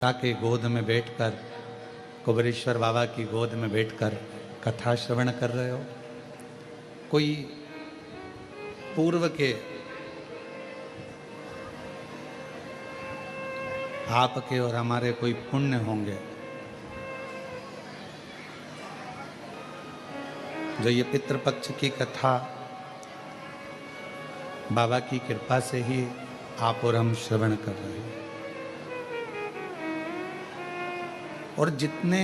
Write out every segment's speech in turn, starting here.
माता के गोद में बैठकर, कुबेरेश्वर बाबा की गोद में बैठकर कथा श्रवण कर रहे हो। कोई पूर्व के आपके और हमारे कोई पुण्य होंगे जो ये पितृपक्ष की कथा बाबा की कृपा से ही आप और हम श्रवण कर रहे हैं। और जितने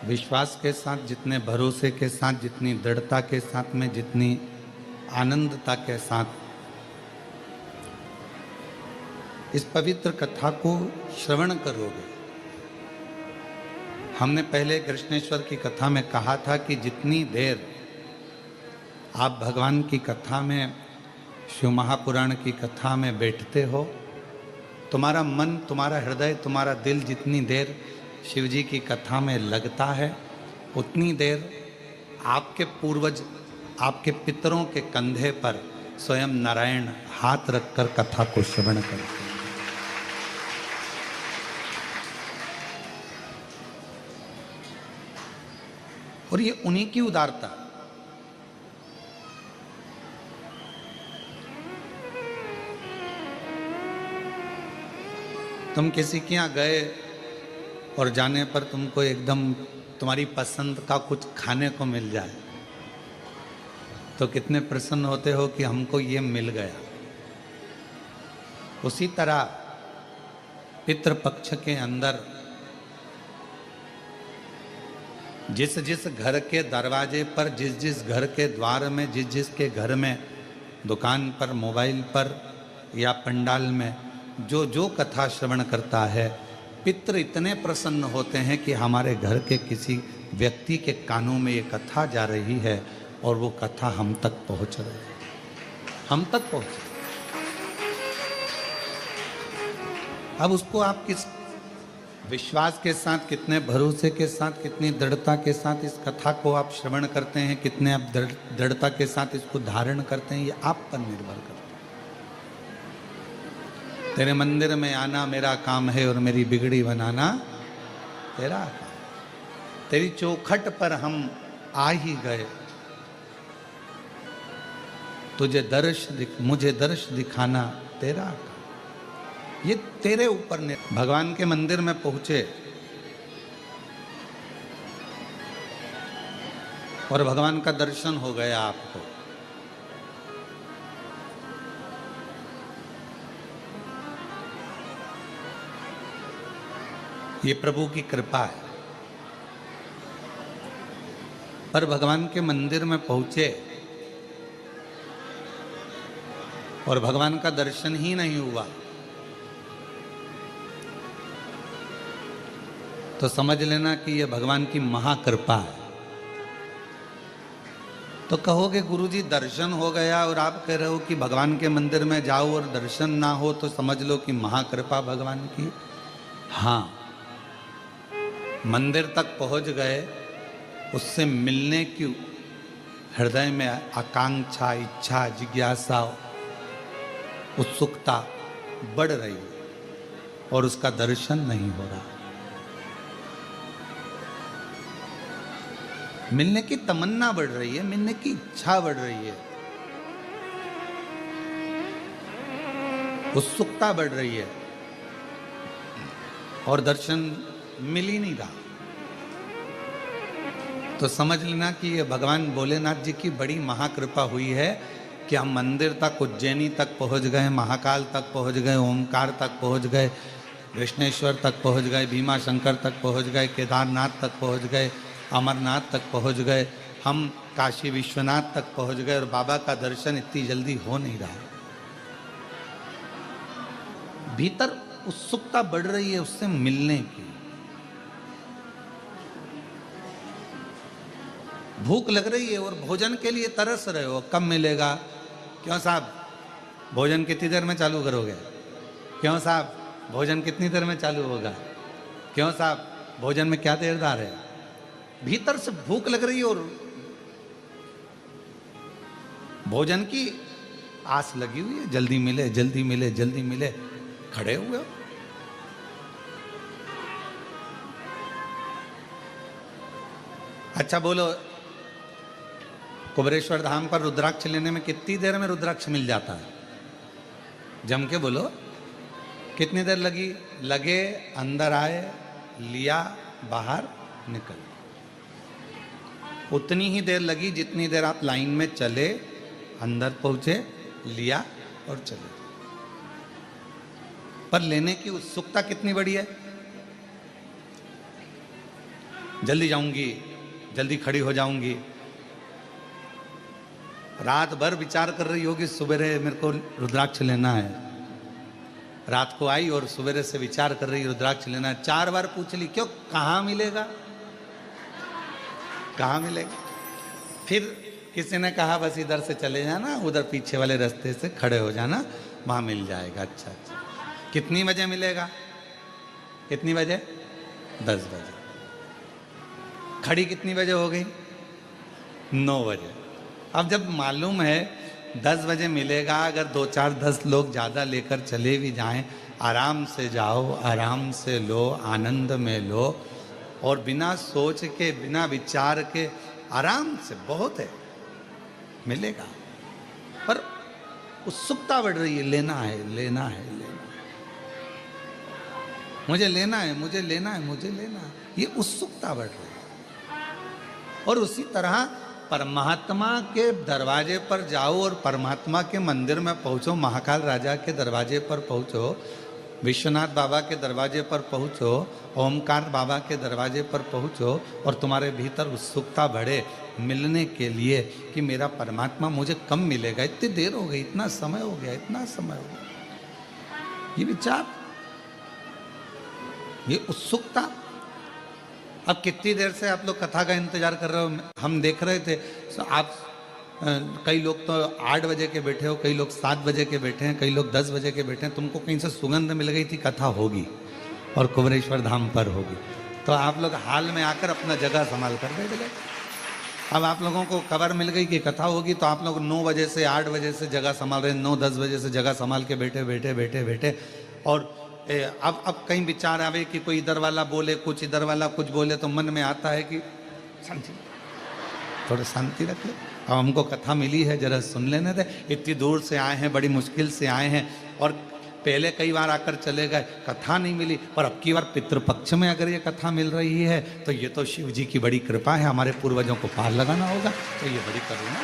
विश्वास के साथ, जितने भरोसे के साथ, जितनी दृढ़ता के साथ में, जितनी आनंदता के साथ इस पवित्र कथा को श्रवण करोगे। हमने पहले कृष्णेश्वर की कथा में कहा था कि जितनी देर आप भगवान की कथा में, शिव महापुराण की कथा में बैठते हो, तुम्हारा मन, तुम्हारा हृदय, तुम्हारा दिल जितनी देर शिव जी की कथा में लगता है, उतनी देर आपके पूर्वज, आपके पितरों के कंधे पर स्वयं नारायण हाथ रखकर कथा को श्रवण करते हैं। और ये उन्हीं की उदारता। तुम किसी के यहाँ गए और जाने पर तुमको एकदम तुम्हारी पसंद का कुछ खाने को मिल जाए तो कितने प्रसन्न होते हो कि हमको ये मिल गया। उसी तरह पितृपक्ष के अंदर जिस जिस घर के दरवाजे पर, जिस जिस घर के द्वार में, जिस जिस के घर में, दुकान पर, मोबाइल पर या पंडाल में जो जो कथा श्रवण करता है, पितृ इतने प्रसन्न होते हैं कि हमारे घर के किसी व्यक्ति के कानों में ये कथा जा रही है और वो कथा हम तक पहुंच रही है, हम तक पहुंच रही। अब उसको आप किस विश्वास के साथ, कितने भरोसे के साथ, कितनी दृढ़ता के साथ इस कथा को आप श्रवण करते हैं, कितने आप दृढ़ता के साथ इसको धारण करते हैं, ये आप पर निर्भर करता है। तेरे मंदिर में आना मेरा काम है और मेरी बिगड़ी बनाना तेरा काम। तेरी चौखट पर हम आ ही गए, तुझे मुझे दर्श दिखाना तेरा काम। ये तेरे ऊपर ने। भगवान के मंदिर में पहुंचे और भगवान का दर्शन हो गया आपको, ये प्रभु की कृपा है। पर भगवान के मंदिर में पहुंचे और भगवान का दर्शन ही नहीं हुआ तो समझ लेना कि यह भगवान की महाकृपा है। तो कहोगे गुरुजी दर्शन हो गया और आप कह रहे हो कि भगवान के मंदिर में जाओ और दर्शन ना हो तो समझ लो कि महाकृपा भगवान की। हाँ, मंदिर तक पहुंच गए, उससे मिलने की हृदय में आकांक्षा, इच्छा, जिज्ञासा, उत्सुकता बढ़ रही है और उसका दर्शन नहीं हो रहा। मिलने की तमन्ना बढ़ रही है, मिलने की इच्छा बढ़ रही है, उत्सुकता बढ़ रही है और दर्शन मिल ही नहीं रहा। तो समझ लेना कि ये भगवान भोलेनाथ जी की बड़ी महाकृपा हुई है कि हम मंदिर तक, उज्जैनी तक पहुंच गए, महाकाल तक पहुंच गए, ओमकार तक पहुंच गए, कृष्णेश्वर तक पहुंच गए, भीमा शंकर तक पहुंच गए, केदारनाथ तक पहुंच गए, अमरनाथ तक पहुंच गए, हम काशी विश्वनाथ तक पहुंच गए और बाबा का दर्शन इतनी जल्दी हो नहीं रहा। भीतर उत्सुकता बढ़ रही है उससे मिलने की, भूख लग रही है और भोजन के लिए तरस रहे हो। कब मिलेगा? क्यों साहब भोजन कितनी देर में चालू करोगे? क्यों साहब भोजन कितनी देर में चालू होगा? क्यों साहब भोजन में क्या देरदार है? भीतर से भूख लग रही है और भोजन की आस लगी हुई है, जल्दी मिले जल्दी मिले जल्दी मिले, खड़े हुए हो। अच्छा बोलो, कुबेरेश्वर धाम पर रुद्राक्ष लेने में कितनी देर में रुद्राक्ष मिल जाता है? जम के बोलो, कितनी देर लगी? लगे, अंदर आए, लिया, बाहर निकल। उतनी ही देर लगी जितनी देर आप लाइन में चले, अंदर पहुंचे, लिया और चले। पर लेने की उत्सुकता कितनी बड़ी है। जल्दी जाऊंगी, जल्दी खड़ी हो जाऊंगी। रात भर विचार कर रही होगी, सुबेरे मेरे को रुद्राक्ष लेना है। रात को आई और सुबेरे से विचार कर रही, रुद्राक्ष लेना है। 4 बार पूछ ली, क्यों, कहाँ मिलेगा, कहाँ मिलेगा? फिर किसी ने कहा बस इधर से चले जाना, उधर पीछे वाले रास्ते से खड़े हो जाना, वहां मिल जाएगा। अच्छा अच्छा, कितनी बजे मिलेगा? कितनी बजे? 10 बजे। खड़ी कितनी बजे हो गई? 9 बजे। अब जब मालूम है 10 बजे मिलेगा, अगर 2 4 10 लोग ज़्यादा लेकर चले भी जाएं, आराम से जाओ, आराम से लो, आनंद में लो, और बिना सोच के, बिना विचार के, आराम से, बहुत है, मिलेगा। पर उत्सुकता बढ़ रही है, लेना है, लेना है, लेना है, मुझे लेना है, मुझे लेना है, मुझे लेना है, ये उत्सुकता बढ़ रही है। और उसी तरह परमात्मा के दरवाजे पर जाओ और परमात्मा के मंदिर में पहुंचो, महाकाल राजा के दरवाजे पर पहुंचो, विश्वनाथ बाबा के दरवाजे पर पहुंचो, ओमकार बाबा के दरवाजे पर पहुंचो, और तुम्हारे भीतर उत्सुकता बढ़े मिलने के लिए कि मेरा परमात्मा मुझे कब मिलेगा, इतनी देर हो गई, इतना समय हो गया, इतना समय हो गया, ये विचार, ये उत्सुकता। अब कितनी देर से आप लोग कथा का इंतजार कर रहे हो? हम देख रहे थे, आप कई लोग तो 8 बजे के बैठे हो, कई लोग 7 बजे के बैठे हैं, कई लोग 10 बजे के बैठे हैं। तुमको कहीं से सुगंध मिल गई थी कथा होगी और कुबेरेश्वर धाम पर होगी, तो आप लोग हाल में आकर अपना जगह संभाल कर बैठ गए। अब आप लोगों को खबर मिल गई कि कथा होगी, तो आप लोग 9 बजे से 8 बजे से जगह संभाल रहे हैं, 9-10 बजे से जगह संभाल के बैठे बैठे बैठे बैठे। और अब कहीं विचार आवे कि कोई इधर वाला बोले कुछ, इधर वाला कुछ बोले, तो मन में आता है कि शांति, थोड़ा शांति रख ले। अब हमको कथा मिली है, जरा सुन लेने दे, इतनी दूर से आए हैं, बड़ी मुश्किल से आए हैं, और पहले कई बार आकर चले गए, कथा नहीं मिली, और अब की बार पितृपक्ष में अगर ये कथा मिल रही है तो ये तो शिव जी की बड़ी कृपा है, हमारे पूर्वजों को पार लगाना होगा, तो ये बड़ी करुणा।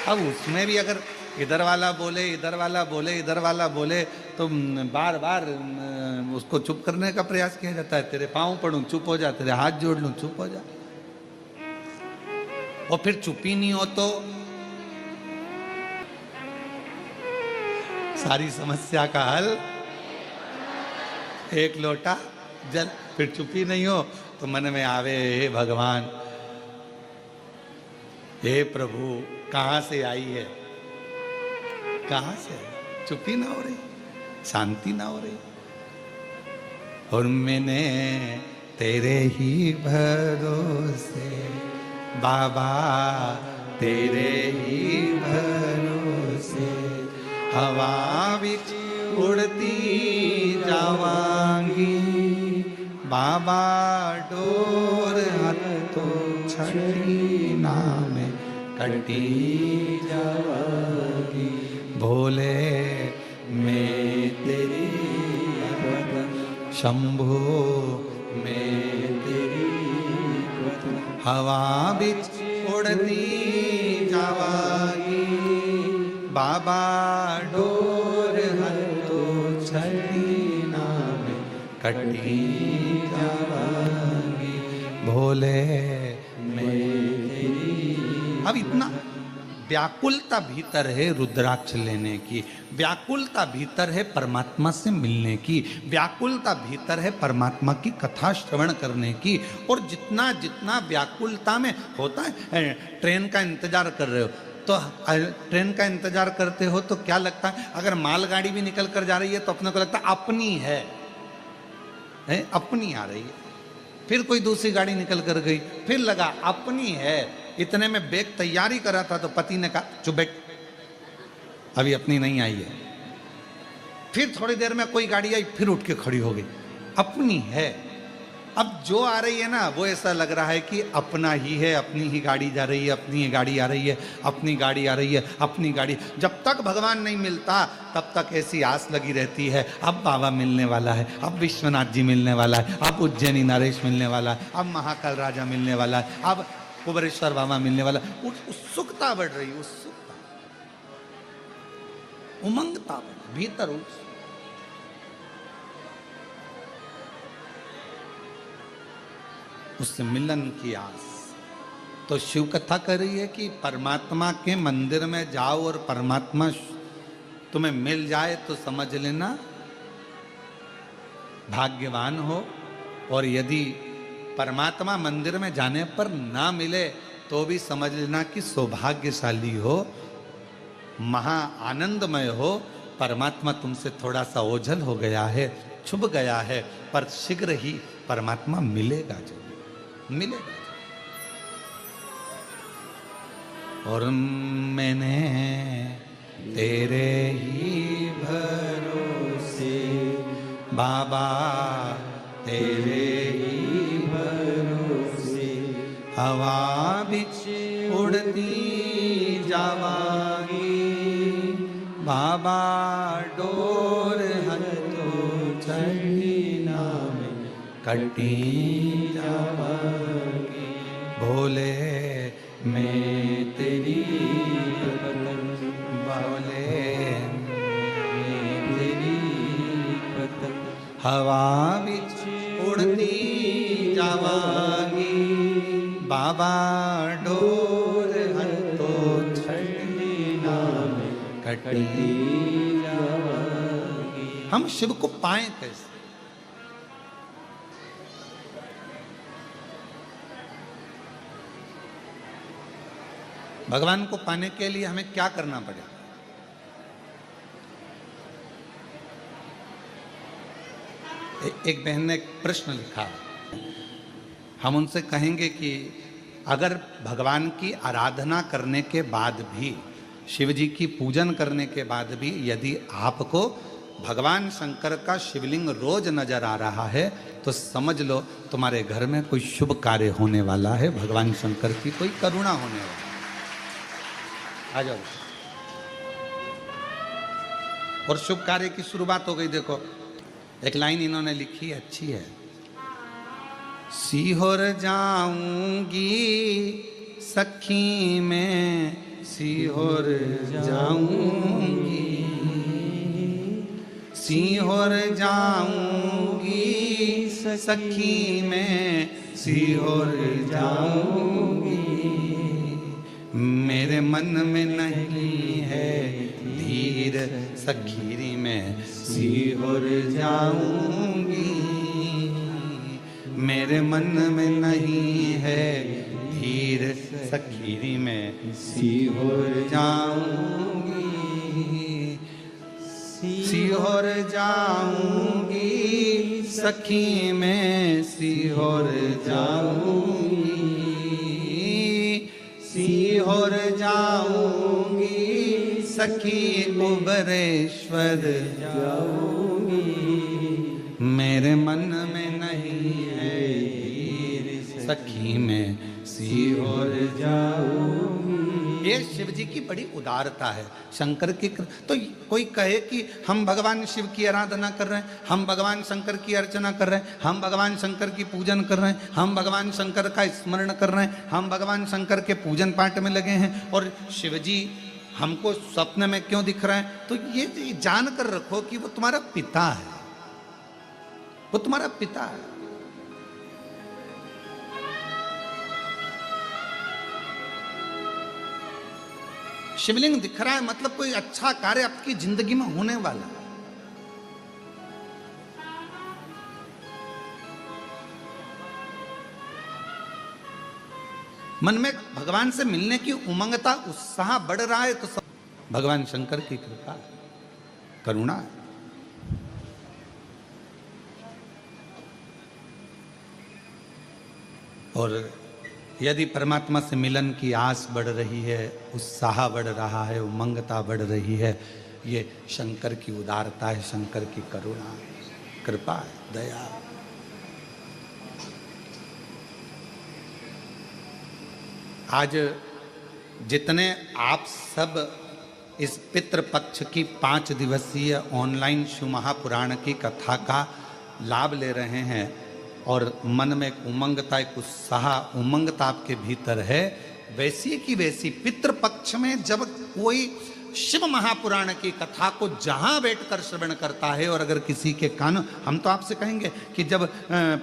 अब उसमें भी अगर इधर वाला बोले, इधर वाला बोले, इधर वाला बोले, तो बार बार उसको चुप करने का प्रयास किया जाता है। तेरे पाँव पड़ूं, चुप हो जा, तेरे हाथ जोड़ लूं, चुप हो जा। और फिर चुप ही नहीं हो तो सारी समस्या का हल एक लोटा जल। फिर चुप ही नहीं हो तो मन में आवे, हे भगवान, हे प्रभु, कहाँ से आई है, कहाँ से? चुप ही ना हो रही, शांति ना हो रही। और मैंने तेरे ही भरोसे बाबा, तेरे ही भरोसे हवा विच उड़ती जावांगी, बाबा डोर हाथों छड़ी नाम कटी जावांगी, भोले मैं तेरी शंभो मैं तेरी हवा बिच उड़ती जावागी, बाबा डोर हाथों छड़ी नाम कटी जावागी, भोले मैं तेरी। अब इतना व्याकुलता भीतर है रुद्राक्ष लेने की, व्याकुलता भीतर है परमात्मा से मिलने की, व्याकुलता भीतर है परमात्मा की कथा श्रवण करने की। और जितना जितना व्याकुलता में होता है, ट्रेन का इंतजार कर रहे हो तो ट्रेन का इंतजार करते हो तो क्या लगता है, अगर मालगाड़ी भी निकल कर जा रही है तो अपने को लगता है अपनी है, अपनी आ रही है। फिर कोई दूसरी गाड़ी निकल कर गई, फिर लगा अपनी है। इतने में बैग तैयारी करा था तो पति ने कहा चुप बैठ, अभी अपनी नहीं आई है। फिर थोड़ी देर में कोई गाड़ी आई, फिर उठ के खड़ी हो गई, अपनी है। अब जो आ रही है ना वो ऐसा लग रहा है कि अपना ही है, अपनी ही गाड़ी जा रही है, अपनी ही गाड़ी आ रही है, अपनी गाड़ी आ रही है, अपनी गाड़ी। जब तक भगवान नहीं मिलता तब तक ऐसी आस लगी रहती है, अब बाबा मिलने वाला है, अब विश्वनाथ जी मिलने वाला है, अब उज्जैनी नरेश मिलने वाला है, अब महाकाल राजा मिलने वाला है, अब कुबरेश्वर बाबा मिलने वाला। उत्सुकता बढ़ रही, उत्सुकता, उमंगता बढ़ भीतर, उससे मिलन की आस। तो शिव कथा कर रही है कि परमात्मा के मंदिर में जाओ और परमात्मा तुम्हें मिल जाए तो समझ लेना भाग्यवान हो, और यदि परमात्मा मंदिर में जाने पर ना मिले तो भी समझ लेना कि सौभाग्यशाली हो, महा आनंदमय हो। परमात्मा तुमसे थोड़ा सा ओझल हो गया है, छुप गया है, पर शीघ्र ही परमात्मा मिलेगा, जो मिलेगा। और मैंने तेरे ही भरोसे बाबा, तेरे ही भरोसे हवा बिच उड़ती जावागी, बाबा डोर हथो चढ़ी नाम कटी जावागी। भोले मैं तेरी बोले मैं तेरी हवा बिच उड़ती जावागी, बाबा डोर हथो छड़ी नाम कटी जावागी। हम शिव को पाएं कैसे? भगवान को पाने के लिए हमें क्या करना पड़ेगा? एक बहन ने एक प्रश्न लिखा, हम उनसे कहेंगे कि अगर भगवान की आराधना करने के बाद भी, शिव जी की पूजन करने के बाद भी यदि आपको भगवान शंकर का शिवलिंग रोज नजर आ रहा है तो समझ लो तुम्हारे घर में कोई शुभ कार्य होने वाला है, भगवान शंकर की कोई करुणा होने वाली है। आ जाओ। और शुभ कार्य की शुरुआत हो गई। देखो एक लाइन इन्होंने लिखी, अच्छी है। सीहोर जाऊंगी सखी में, सीहोर जाऊंगी, सीहोर जाऊंगी सखी में, सीहोर जाऊंगी। मेरे मन में नहीं है धीर सखीरी में, सीहोर जाऊंगी। मेरे मन में नहीं है धीर सखीरी में, सीहोर जाऊंगी, सीहोर जाऊंगी सखी में, सीहोर जाऊंगी, सीहोर जाऊंगी सखी कुबरेश्वर जाऊंगी। मेरे मन में नहीं है धीर सखी में, सीहोर जाऊंगी। ये शिव जी की बड़ी उदारता है, शंकर की। तो कोई कहे कि हम भगवान शिव की आराधना कर रहे हैं, हम भगवान शंकर की अर्चना कर रहे हैं, हम भगवान शंकर की पूजन कर रहे हैं, हम भगवान शंकर का स्मरण कर रहे हैं, हम भगवान शंकर के पूजन पाठ में लगे हैं, और शिव जी हमको स्वप्न में क्यों दिख रहे हैं? तो ये जान कर रखो कि वो तुम्हारा पिता है, वो तुम्हारा पिता है। शिवलिंग दिख रहा है मतलब कोई अच्छा कार्य आपकी जिंदगी में होने वाला है। मन में भगवान से मिलने की उमंगता, उत्साह बढ़ रहा है तो भगवान शंकर की कृपा है, करुणा है। और यदि परमात्मा से मिलन की आस बढ़ रही है, उत्साह बढ़ रहा है, उमंगता बढ़ रही है, ये शंकर की उदारता है, शंकर की करुणा, कृपा है, दया। आज जितने आप सब इस पितृपक्ष की 5 दिवसीय ऑनलाइन शिव महापुराण की कथा का लाभ ले रहे हैं और मन में एक उमंगता, एक उत्साह, उमंगता आपके भीतर है, वैसी की वैसी पितृपक्ष में जब कोई शिव महापुराण की कथा को जहां बैठकर श्रवण करता है, और अगर किसी के कान, हम तो आपसे कहेंगे कि जब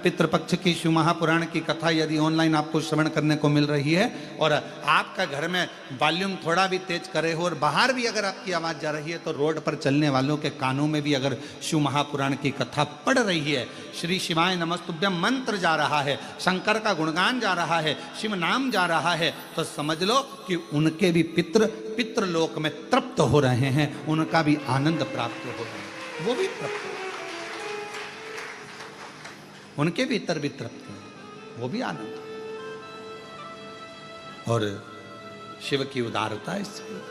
पितृपक्ष की शिव महापुराण की कथा यदि ऑनलाइन आपको श्रवण करने को मिल रही है और आपका घर में वॉल्यूम थोड़ा भी तेज करे हो और बाहर भी अगर आपकी आवाज़ जा रही है, तो रोड पर चलने वालों के कानों में भी अगर शिव महापुराण की कथा पढ़ रही है, श्री शिवाय नमस्तुभ्यम मंत्र जा रहा है, शंकर का गुणगान जा रहा है, शिव नाम जा रहा है, तो समझ लो कि उनके भी पितृलोक में तृप्त हो रहे हैं, उनका भी आनंद प्राप्त हो रहा है, वो भी तृप्त, उनके भीतर भी तृप्त है, वो भी आनंद। और शिव की उदारता इसकी,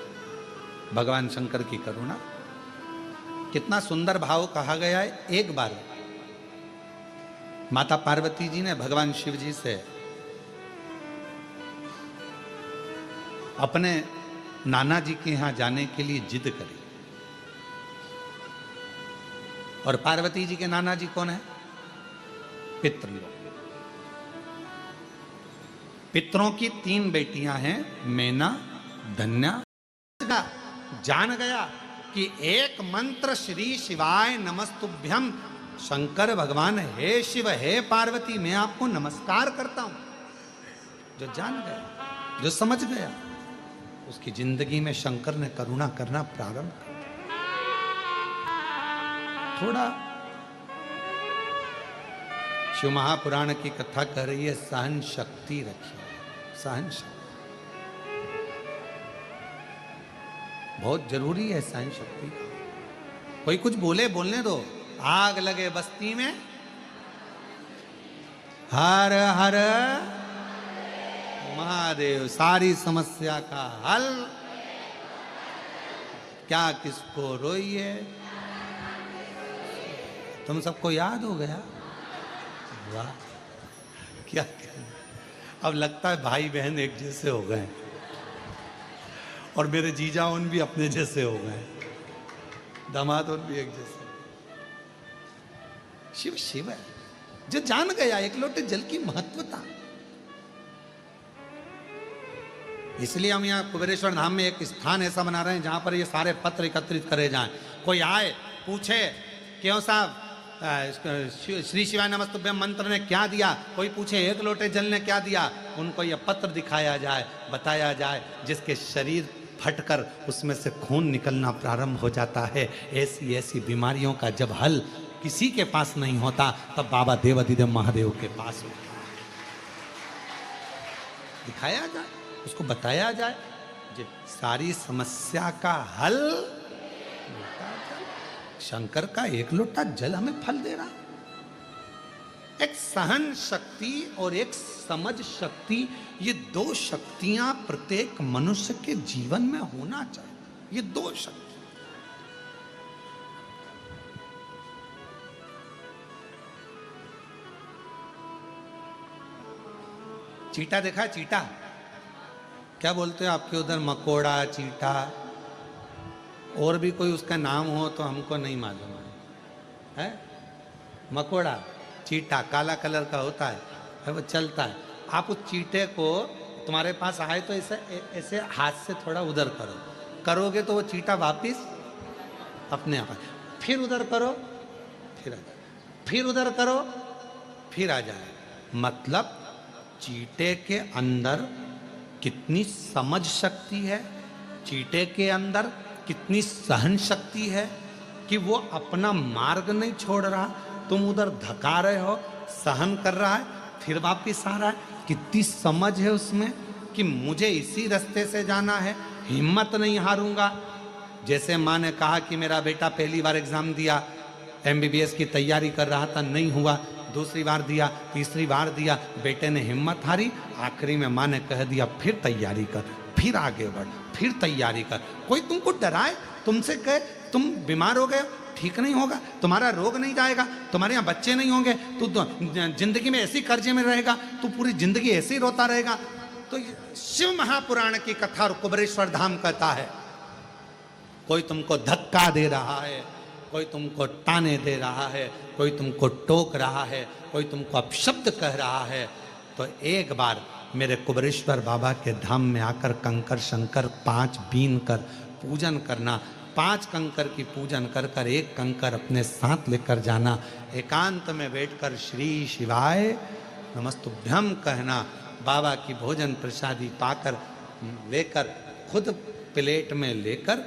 भगवान शंकर की करुणा, कितना सुंदर भाव कहा गया है। एक बार माता पार्वती जी ने भगवान शिव जी से अपने नाना जी के यहां जाने के लिए जिद करी, और पार्वती जी के नाना जी कौन है? पितृलोक। पितरों की 3 बेटियां हैं, मैना, धन्या। जान गया कि एक मंत्र श्री शिवाय नमस्तुभ्यम, शंकर भगवान हे शिव हे पार्वती मैं आपको नमस्कार करता हूं, जो जान गया, जो समझ गया, उसकी जिंदगी में शंकर ने करुणा करना प्रारंभ कर दिया। थोड़ा शिव महापुराण की कथा कह रही है, सहन शक्ति रखिए, सहन शक्ति बहुत जरूरी है, सहन शक्ति। कोई कुछ बोले, बोलने दो, आग लगे बस्ती में हर हर महादेव, सारी समस्या का हल, क्या किसको रोइए। तुम सबको याद हो गया? वाह, क्या अब लगता है भाई बहन एक जैसे हो गए, और मेरे जीजा उन भी अपने जैसे हो गए, दामाद उन भी एक जैसे। शिव शिव है, जो जान गया एक लोटे जल की महत्वता। इसलिए हम यहाँ कुबेरेश्वर धाम में एक स्थान ऐसा बना रहे हैं जहां पर ये सारे पत्र एकत्रित करे जाएं। कोई आए पूछे, क्यों साहब श्री शिवाय नमस्तुभ्यम मंत्र ने क्या दिया, कोई पूछे एक लोटे जल ने क्या दिया, उनको यह पत्र दिखाया जाए, बताया जाए, जिसके शरीर फटकर उसमें से खून निकलना प्रारंभ हो जाता है। ऐसी ऐसी बीमारियों का जब हल किसी के पास नहीं होता, तब बाबा देवाधिदेव महादेव के पास होता है। दिखाया जाए, उसको बताया जाए, जो सारी समस्या का हल शंकर का एक लोटा जल हमें फल दे रहा। एक सहन शक्ति और एक समझ शक्ति, ये 2 शक्तियां प्रत्येक मनुष्य के जीवन में होना चाहिए। ये 2 शक्ति, चीटा देखा? चीटा क्या बोलते हो आपके उधर? मकोड़ा, चीटा, और भी कोई उसका नाम हो तो हमको नहीं मालूम है। मकोड़ा, चीटा काला कलर का होता है, वो चलता है। आप उस चीटे को, तुम्हारे पास आए तो ऐसे ऐसे हाथ से थोड़ा उधर करो, करोगे तो वो चीटा वापिस अपने आप, फिर उधर करो, फिर आ जाए, फिर उधर करो, फिर आ जाए। मतलब चीटे के अंदर कितनी समझ शक्ति है, चीटे के अंदर कितनी सहन शक्ति है कि वो अपना मार्ग नहीं छोड़ रहा, तुम उधर धका रहे हो, सहन कर रहा है, फिर वापिस आ रहा है। कितनी समझ है उसमें कि मुझे इसी रास्ते से जाना है, हिम्मत नहीं हारूंगा। जैसे माँ ने कहा कि मेरा बेटा पहली बार एग्जाम दिया, MBBS की तैयारी कर रहा था, नहीं हुआ, दूसरी बार दिया, तीसरी बार दिया, बेटे ने हिम्मत हारी, आखिरी में माँ ने कह दिया फिर तैयारी कर, फिर आगे बढ़, फिर तैयारी कर। कोई तुमको डराए, तुमसे कहे तुम बीमार हो गए, ठीक नहीं होगा, तुम्हारा रोग नहीं जाएगा, तुम्हारे यहाँ बच्चे नहीं होंगे, तू तो जिंदगी में ऐसी कर्जे में रहेगा, तू पूरी जिंदगी ऐसे ही रोता रहेगा, तो शिव महापुराण की कथा और कुबेरेश्वर धाम कहता है, कोई तुमको धक्का दे रहा है, कोई तुमको ताने दे रहा है, कोई तुमको टोक रहा है, कोई तुमको अपशब्द कह रहा है, तो एक बार मेरे कुबेरेश्वर बाबा के धाम में आकर कंकर शंकर 5 बीन कर पूजन करना। 5 कंकर की पूजन कर कर एक कंकर अपने साथ लेकर जाना। एकांत में बैठकर श्री शिवाय नमस्तुभ्यम कहना। बाबा की भोजन प्रसादी पाकर लेकर खुद प्लेट में लेकर